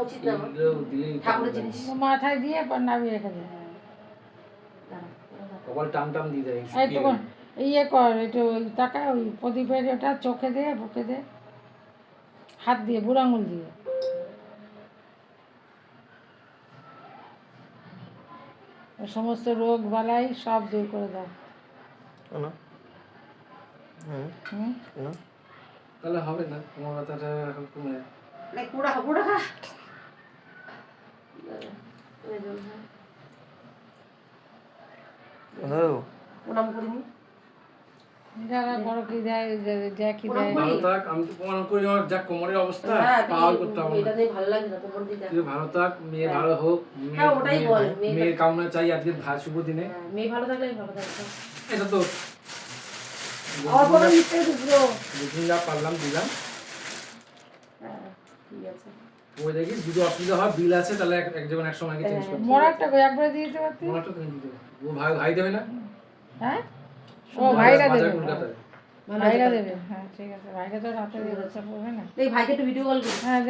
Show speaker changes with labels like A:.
A: উচিত না ঠাকুরের জিনিস
B: মাথায় দিয়ে নামিয়ে রেখে দে।
C: কপাল টান টান দিয়ে দেয়
B: একটু ইয়ে কর, একটু ওই টাকা ওই প্রদীপের ওটা চোখে দে, বুকে দে, হাত দিয়ে, বুড়ো আঙুল দিয়ে। সমস্ত রোগ বালাই সব দূর করে দাও।
C: তাহলে হবে না, তোমার কথাটা এখন কমে যায়।
A: পুরা পুরা প্রণাম করিনি
B: যারা বড় কি দেয়, যা কি দেয়।
C: ভালো থাক, আমি তো প্রমাণ করি আমার যা কোমরের অবস্থা পাওয়ার করতে হবে
A: এটা নিয়ে ভালো লাগে না তোমার দিদা।
C: তুই ভালো থাক, মেয়ে ভালো হোক,
A: হ্যাঁ ওটাই বল,
C: মেয়ের কামনা চাই আজকে শুভ দিনে।
A: মেয়ে ভালো থাকলে ভালো থাকবে।
C: এটা তো
A: আর বড় মিথ্যে দুটো
C: বুঝিং যা পারলাম দিলাম।
A: হ্যাঁ ঠিক আছে।
C: ওই দেখি যদি অসুবিধা হয় বিল আছে তাহলে এক যখন এক সময় চেঞ্জ করতে
B: মরাটা কই একবারে দিয়ে দিতে পারতি?
C: মরাটা তুমি দিতে ও ভাই দেবে না?
B: হ্যাঁ ও ভাইরা দেবে,
C: কলকাতায়
B: ভাইরা দেবে। হ্যাঁ ঠিক আছে, ভাইরা তো রাতে দিয়ে পড়বে না।
A: এই ভাইকে একটু ভিডিও কল করি।
B: হ্যাঁ